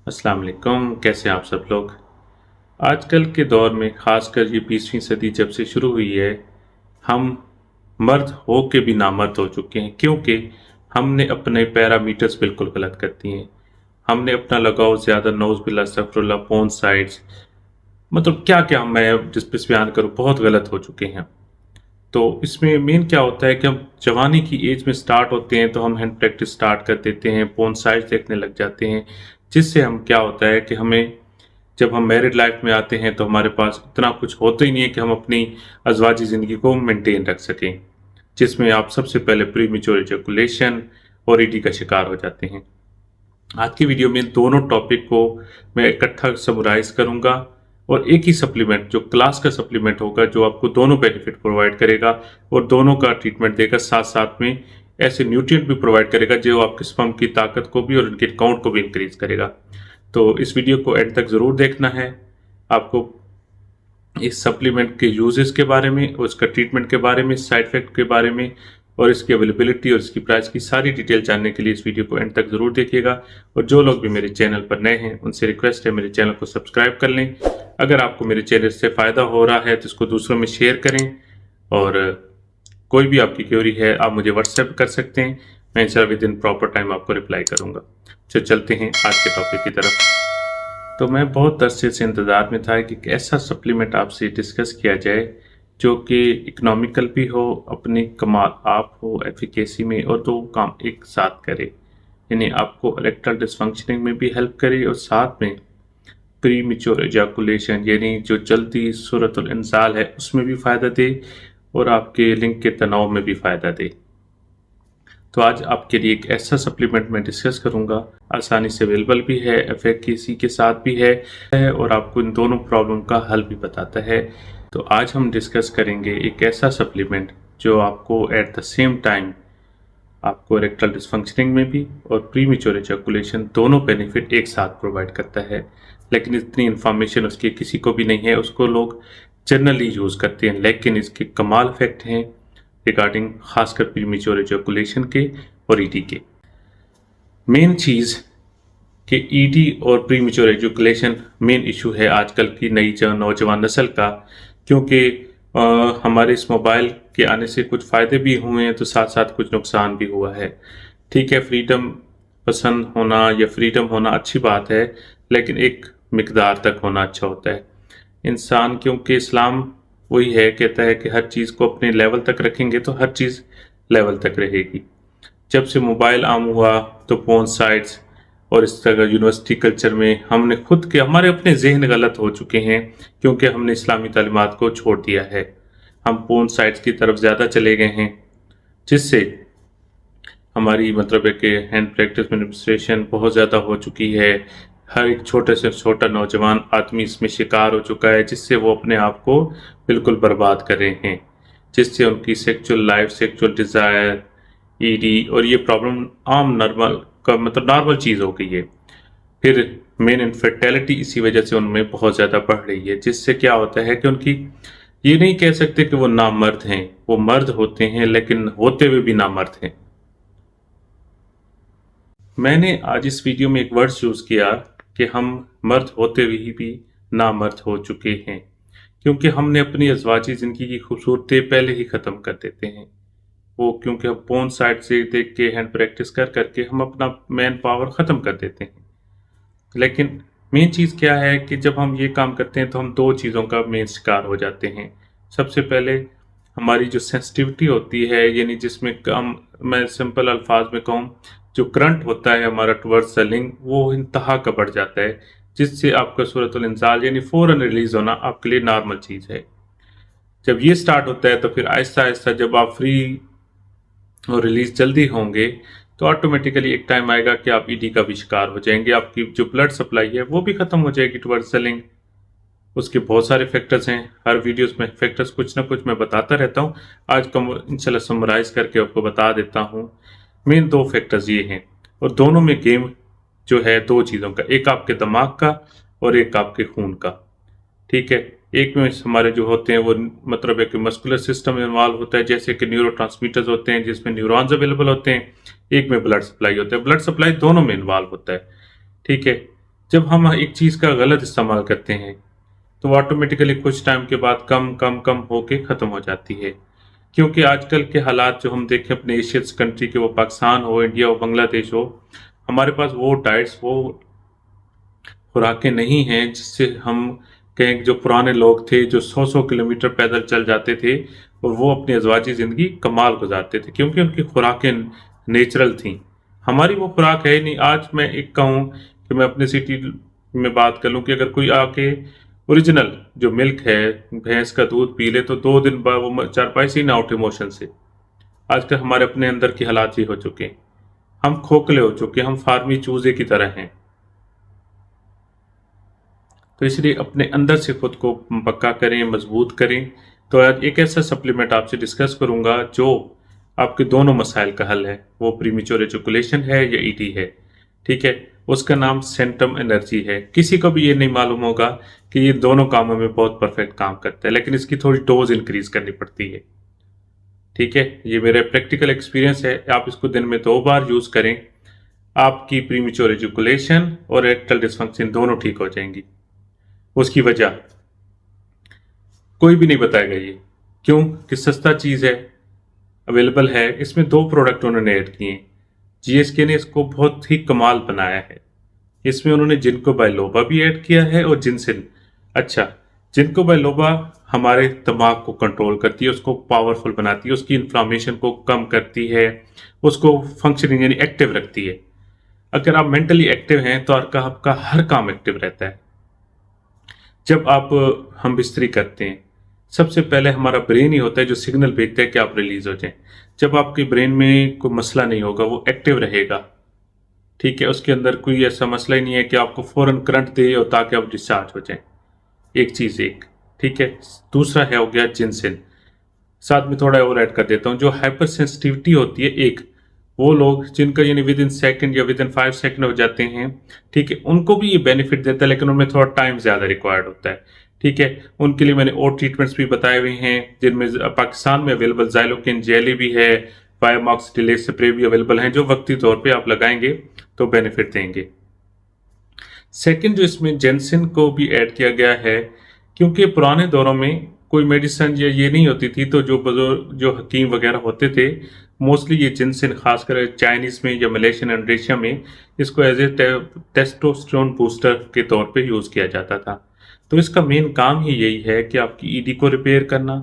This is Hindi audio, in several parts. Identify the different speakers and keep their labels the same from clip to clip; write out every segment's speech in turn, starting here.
Speaker 1: अस्सलाम वालेकुम, कैसे हैं आप सब लोग। आजकल के दौर में ख़ासकर ये 20वीं सदी जब से शुरू हुई है, हम मर्द हो के भी नामर्द हो चुके हैं, क्योंकि हमने अपने पैरामीटर्स बिल्कुल गलत कर दिए हैं। हमने अपना लगाव ज़्यादा नौज़ुबिल्लाह अस्तगफिरुल्लाह पोर्न साइट्स, मतलब क्या क्या मैं जिस पे बयान करूँ, बहुत गलत हो चुके हैं। तो इसमें मेन क्या होता है कि हम जवानी की एज में स्टार्ट होते हैं तो हम हैंड प्रैक्टिस स्टार्ट कर देते हैं, पोर्न साइट्स देखने लग जाते हैं, जिससे हम क्या होता है कि हमें जब हम मैरिड लाइफ में आते हैं तो हमारे पास इतना कुछ होता ही नहीं है कि हम अपनी अज़वाजी ज़िंदगी को मेंटेन रख सकें, जिसमें आप सबसे पहले प्रीमेच्योर एजैकुलेशन और ईडी का शिकार हो जाते हैं। आज की वीडियो में दोनों टॉपिक को मैं इकट्ठा समराइज करूंगा और एक ही सप्लीमेंट जो क्लास का सप्लीमेंट होगा जो आपको दोनों बेनिफिट प्रोवाइड करेगा और दोनों का ट्रीटमेंट देगा, साथ साथ में ऐसे न्यूट्रिएंट भी प्रोवाइड करेगा जो आपके स्पर्म की ताकत को भी और उनके काउंट को भी इंक्रीज करेगा। तो इस वीडियो को एंड तक ज़रूर देखना है। आपको इस सप्लीमेंट के यूजेस के बारे में, उसका ट्रीटमेंट के बारे में, साइड इफेक्ट के बारे में और इसकी अवेलेबिलिटी और इसकी प्राइस की सारी डिटेल जानने के लिए इस वीडियो को एंड तक ज़रूर देखिएगा। और जो लोग भी मेरे चैनल पर नए हैं उनसे रिक्वेस्ट है मेरे चैनल को सब्सक्राइब कर लें। अगर आपको मेरे चैनल से फ़ायदा हो रहा है तो इसको दूसरों में शेयर करें और कोई भी आपकी क्वेरी है आप मुझे व्हाट्सएप कर सकते हैं, मैं इंशाल्लाह विद इन प्रॉपर टाइम आपको रिप्लाई करूँगा। चलते हैं आज के टॉपिक की तरफ। तो मैं बहुत अरसे से इंतज़ार में था कि एक ऐसा सप्लीमेंट आपसे डिस्कस किया जाए जो कि इकोनॉमिकल भी हो, अपनी कमाल आप हो एफिकेसी में, और दो काम एक साथ करे, यानी आपको इरेक्टाइल डिसफंक्शनिंग में भी हेल्प करे और साथ में प्री मेच्योर एजाकुलेशन यानी जो जल्दी सूरतुल इंसाल है उसमें भी फ़ायदा दे और आपके लिंग के तनाव में भी फ़ायदा दे। तो आज आपके लिए एक ऐसा सप्लीमेंट मैं डिस्कस करूंगा, आसानी से अवेलेबल भी है, एफिकेसी के साथ भी है और आपको इन दोनों प्रॉब्लम का हल भी बताता है। तो आज हम डिस्कस करेंगे एक ऐसा सप्लीमेंट जो आपको एट द सेम टाइम आपको इरेक्टाइल डिसफंक्शनिंग में भी और प्रीमेच्योर एजाकुलेशन दोनों बेनिफिट एक साथ प्रोवाइड करता है। लेकिन इतनी इन्फॉर्मेशन उसकी किसी को भी नहीं है, उसको लोग जनरली यूज़ करते हैं, लेकिन इसके कमाल इफेक्ट हैं रिगार्डिंग खासकर प्रीमेच्योर एजाकुलेशन के और ईडी के। मेन चीज़ कि ईडी और प्रीमेच्योर एजुकेशन मेन इशू है आजकल की नई नौजवान नस्ल का, क्योंकि हमारे इस मोबाइल के आने से कुछ फ़ायदे भी हुए हैं तो साथ साथ कुछ नुकसान भी हुआ है। ठीक है, फ्रीडम पसंद होना या फ्रीडम होना अच्छी बात है, लेकिन एक मिकदार तक होना अच्छा होता है। इंसान, क्योंकि इस्लाम वही है, कहता है कि हर चीज़ को अपने लेवल तक रखेंगे तो हर चीज़ लेवल तक रहेगी। जब से मोबाइल आम हुआ तो पोर्न साइट्स और इस तरह यूनिवर्सिटी कल्चर में हमने खुद के हमारे अपने जहन गलत हो चुके हैं, क्योंकि हमने इस्लामी तालीमात को छोड़ दिया है। हम पोर्न साइट्स की तरफ ज़्यादा चले गए हैं, जिससे हमारी मतलब है कि हैंड प्रैक्टिस मैनिपुलेशन बहुत ज़्यादा हो चुकी है। हर एक छोटे से छोटा नौजवान आदमी इसमें शिकार हो चुका है, जिससे वो अपने आप को बिल्कुल बर्बाद कर रहे हैं, जिससे उनकी sexual life, sexual desire, ED और ये प्रॉब्लम आम नॉर्मल का मतलब नॉर्मल चीज़ हो गई है। फिर मेन इनफर्टिलिटी इसी वजह से उनमें बहुत ज़्यादा बढ़ रही है, जिससे क्या होता है कि उनकी, ये नहीं कह सकते कि वो नामर्द हैं, वो मर्द होते हैं लेकिन होते हुए भी नामर्द हैं। मैंने आज इस वीडियो में एक वर्ड्स यूज़ किया कि हम मर्द होते हुए भी नामर्द हो चुके हैं, क्योंकि हमने अपनी अज़वाजी ज़िंदगी की खूबसूरती पहले ही ख़त्म कर देते हैं। वो क्योंकि हम पोर्न साइट से देख के हैंड प्रैक्टिस कर करके हम अपना मैन पावर ख़त्म कर देते हैं। लेकिन मेन चीज़ क्या है कि जब हम ये काम करते हैं तो हम दो चीज़ों का मेन शिकार हो जाते हैं। सबसे पहले हमारी जो सेंसिटिविटी होती है, यानी जिसमें कम, मैं सिंपल अल्फाज में कहूँ, जो करंट होता है हमारा टुवर्ड्स द लिंग, वो इंतहा का बढ़ जाता है, जिससे आपका सूरतुल इंसाल यानी फ़ौरन रिलीज़ होना आपके लिए नॉर्मल चीज़ है। जब ये स्टार्ट होता है तो फिर आहिस्ता आहिस्ता जब आप फ्री और रिलीज जल्दी होंगे तो ऑटोमेटिकली एक टाइम आएगा कि आप ईडी का भी शिकार हो जाएंगे। आपकी जो ब्लड सप्लाई है वो भी खत्म हो जाएगी टुवर्ड्स सेलिंग। उसके बहुत सारे फैक्टर्स हैं, हर वीडियोस में फैक्टर्स कुछ ना कुछ मैं बताता रहता हूँ। आज का इंशाल्लाह समराइज करके आपको बता देता हूँ। मेन दो फैक्टर्स ये हैं और दोनों में गेम जो है दो चीज़ों का, एक आपके दिमाग का और एक आपके खून का। ठीक है, एक में हमारे जो होते हैं वो मतलब है कि मस्कुलर सिस्टम इन्वॉल्व होता है, जैसे कि न्यूरो होते हैं जिसमें न्यूरॉन्स अवेलेबल होते हैं। एक में ब्लड सप्लाई होता है, ब्लड सप्लाई दोनों में इन्वॉल्व होता है। ठीक है, जब हम एक चीज़ का गलत इस्तेमाल करते हैं तो ऑटोमेटिकली कुछ टाइम के बाद कम कम कम होके ख़त्म हो जाती है। क्योंकि आजकल के हालात जो हम देखें अपने एशियस कंट्री के, वो पाकिस्तान हो, इंडिया हो, बांग्लादेश हो, हमारे पास वो डाइट्स, वो खुराकें नहीं हैं जिससे हम कहें कि जो पुराने लोग थे जो 100-100 किलोमीटर पैदल चल जाते थे और वो अपनी अज़वाजी ज़िंदगी कमाल गुजारते थे, क्योंकि उनकी खुराकें नेचुरल थीं। हमारी वो खुराक है ही नहीं। आज मैं एक कहूँ कि मैं अपने सिटी में बात कर लूँ कि अगर कोई आके ओरिजिनल जो मिल्क है, भैंस का दूध पी ले तो 2 दिन बाद वो चारपाई से ही ना उठे मोशन से। आजकल हमारे अपने अंदर की हालात ये हो चुके हैं। हम खोखले हो चुके हैं, हम फार्मी चूजे की तरह हैं। तो इसलिए अपने अंदर से खुद को पक्का करें, मजबूत करें। तो आज एक ऐसा सप्लीमेंट आपसे डिस्कस करूंगा जो आपके दोनों मसाइल का हल है। वो प्रीमेच्योर एजुकुलेशन है या ईडी है, ठीक है। उसका नाम सेंटम एनर्जी है। किसी को भी ये नहीं मालूम होगा कि ये दोनों कामों में बहुत परफेक्ट काम करता है, लेकिन इसकी थोड़ी डोज इंक्रीज करनी पड़ती है, ठीक है। ये मेरा प्रैक्टिकल एक्सपीरियंस है। आप इसको दिन में 2 बार यूज करें, आपकी प्रीमेच्योर एजुकुलेशन और इरेक्टाइल डिसफंक्शन दोनों ठीक हो जाएंगी। उसकी वजह कोई भी नहीं बताएगा ये, क्यों कि सस्ता चीज़ है, अवेलेबल है। इसमें 2 प्रोडक्ट उन्होंने ऐड किए हैं। जीएसके ने इसको बहुत ही कमाल बनाया है। इसमें उन्होंने जिनको बाइलोबा भी ऐड किया है और जिनसिन। अच्छा, जिनको बाइलोबा हमारे दिमाग को कंट्रोल करती है, उसको पावरफुल बनाती है, उसकी इन्फ्लामेशन को कम करती है, उसको फंक्शनिंग यानी एक्टिव रखती है। अगर आप मेंटली एक्टिव हैं तो आपका हर काम एक्टिव रहता है। जब आप हम बिस्तरी करते हैं, सबसे पहले हमारा ब्रेन ही होता है जो सिग्नल भेजता है कि आप रिलीज हो जाएं। जब आपके ब्रेन में कोई मसला नहीं होगा, वो एक्टिव रहेगा, ठीक है। उसके अंदर कोई ऐसा मसला ही नहीं है कि आपको फौरन करंट दे और ताकि आप डिस्चार्ज हो जाएं। एक चीज एक, ठीक है। दूसरा है हो गया जिनसिन। साथ में थोड़ा और ऐड कर देता हूँ, जो हाइपर सेंसिटिविटी होती है, एक वो लोग जिनका यानी विद इन सेकेंड या विद इन 5 सेकेंड हो जाते हैं, ठीक है, उनको भी ये बेनिफिट देता है, लेकिन उनमें थोड़ा टाइम ज्यादा रिक्वायर्ड होता है, ठीक है। उनके लिए मैंने और ट्रीटमेंट्स भी बताए हुए हैं, जिनमें पाकिस्तान में अवेलेबल जाइलोकिन जेली भी है, वायोमॉक्स डिले स्प्रे भी अवेलेबल हैं, जो वक्ती तौर पर आप लगाएंगे तो बेनिफिट देंगे। सेकंड, जो इसमें जेंसिन को भी ऐड किया गया है, क्योंकि पुराने दौरों में कोई मेडिसिन या ये नहीं होती थी, तो जो बुजुर्ग जो हकीम वगैरह होते थे, मोस्टली ये जिनसिन खासकर चाइनीज में या मलेशियन इंडोनेशिया में इसको एज ए टेस्टोस्टेरोन बूस्टर के तौर पे यूज किया जाता था। तो इसका मेन काम ही यही है कि आपकी ईडी को रिपेयर करना,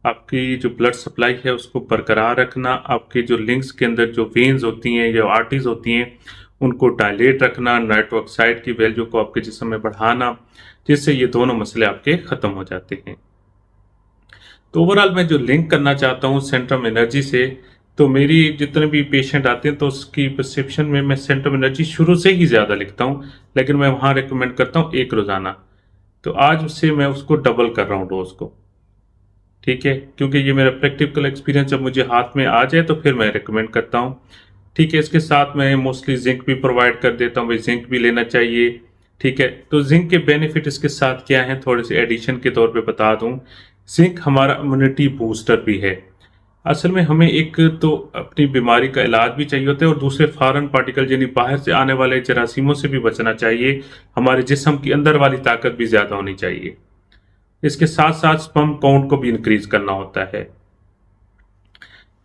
Speaker 1: आपकी जो ब्लड सप्लाई है उसको बरकरार रखना, आपके जो लिंक्स के अंदर जो वेन्स होती हैं या आर्टरीज होती हैं उनको डायलेट रखना, नाइट्रिक ऑक्साइड की वैल्यू को आपके जिस्म में बढ़ाना, जिससे ये दोनों मसले आपके खत्म हो जाते हैं। तो ओवरऑल मैं जो लिंक करना चाहता हूँ सेंट्रम एनर्जी से, तो मेरी जितने भी पेशेंट आते हैं तो उसकी प्रिस्क्रिप्शन में मैं सेंट्रम एनर्जी शुरू से ही ज़्यादा लिखता हूँ, लेकिन मैं वहाँ रिकमेंड करता हूँ 1 रोज़ाना। तो आज से मैं उसको डबल कर रहा हूँ डोज को, ठीक है, क्योंकि ये मेरा प्रैक्टिकल एक्सपीरियंस जब मुझे हाथ में आ जाए तो फिर मैं रिकमेंड करता हूँ, ठीक है। इसके साथ मैं मोस्टली जिंक भी प्रोवाइड कर देता हूँ, भाई जिंक भी लेना चाहिए, ठीक है। तो जिंक के बेनिफिट इसके साथ क्या हैं, थोड़े से एडिशन के तौर पे बता दूं। जिंक हमारा इम्यूनिटी बूस्टर भी है। असल में हमें एक तो अपनी बीमारी का इलाज भी चाहिए होता है और दूसरे फॉरेन पार्टिकल यानी बाहर से आने वाले जरासीमों से भी बचना चाहिए। हमारे जिस्म की अंदर वाली ताकत भी ज्यादा होनी चाहिए। इसके साथ साथ स्पर्म काउंट को भी इंक्रीज करना होता है।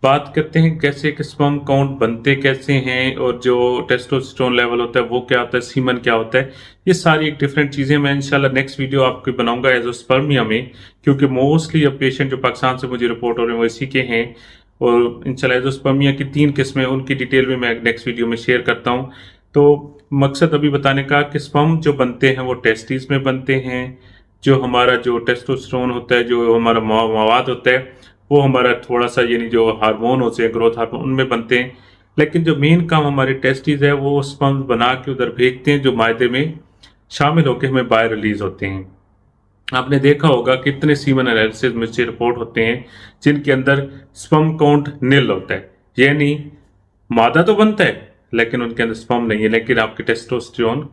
Speaker 1: बात करते हैं कैसे कि स्पर्म काउंट बनते कैसे हैं और जो टेस्टोस्टेरोन लेवल होता है वो क्या होता है, सीमन क्या होता है, ये सारी एक डिफरेंट चीज़ें मैं इंशाल्लाह नेक्स्ट वीडियो आपको बनाऊंगा एजोस्पर्मिया में, क्योंकि मोस्टली अब पेशेंट जो पाकिस्तान से मुझे रिपोर्ट हो रहे हैं वो इसी के हैं। और इंशाल्लाह एजोस्पर्मिया की 3 किस्में, उनकी डिटेल भी मैं नेक्स्ट वीडियो में शेयर करता हूँ। तो मकसद अभी बताने का कि स्पर्म जो बनते हैं वो टेस्टिस में बनते हैं। जो हमारा जो टेस्टोस्टेरोन होता है, जो हमारा मवाद होता है, वो हमारा थोड़ा सा यानी जो हार्मोन होते हैं ग्रोथ हार्मोन उनमें बनते हैं। लेकिन जो मेन काम हमारे टेस्टिस है वो स्पर्म बना के उधर भेजते हैं, जो मायदे में शामिल होकर हमें बाहर रिलीज होते हैं। आपने देखा होगा कितने सीमन एनालिसिस मुझसे रिपोर्ट होते हैं जिनके अंदर स्पर्म काउंट नील होता है, यानी मादा तो बनता है लेकिन उनके अंदर स्पर्म नहीं है। लेकिन आपके टेस्टोस्टेरोन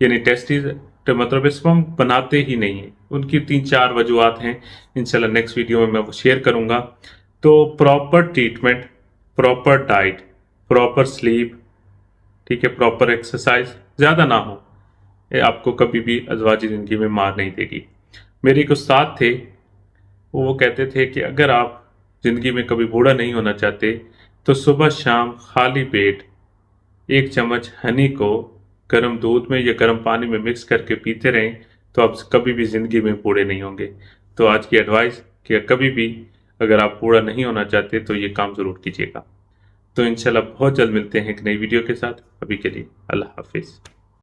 Speaker 1: यानी टेस्टिस तो मतलब स्पर्म बनाते ही नहीं है। उनकी 3-4 वजूहत हैं, इंशाल्लाह नेक्स्ट वीडियो में मैं वो शेयर करूंगा। तो proper treatment, proper diet, proper sleep, ठीक है, प्रॉपर एक्सरसाइज, ज़्यादा ना हो, ये आपको कभी भी अज़वाजी ज़िंदगी में मार नहीं देगी। मेरे एक उस्ताद थे, वो कहते थे कि अगर आप ज़िंदगी में कभी बूढ़ा नहीं होना चाहते, तो सुबह शाम खाली पेट 1 चम्मच हनी को गर्म दूध में या गर्म पानी में मिक्स करके पीते रहें, तो आप कभी भी ज़िंदगी में बूढ़े नहीं होंगे। तो आज की एडवाइस कि कभी भी अगर आप बूढ़ा नहीं होना चाहते, तो ये काम ज़रूर कीजिएगा। तो इंशाल्लाह बहुत जल्द मिलते हैं एक नई वीडियो के साथ। अभी के लिए अल्लाह हाफ़िज़।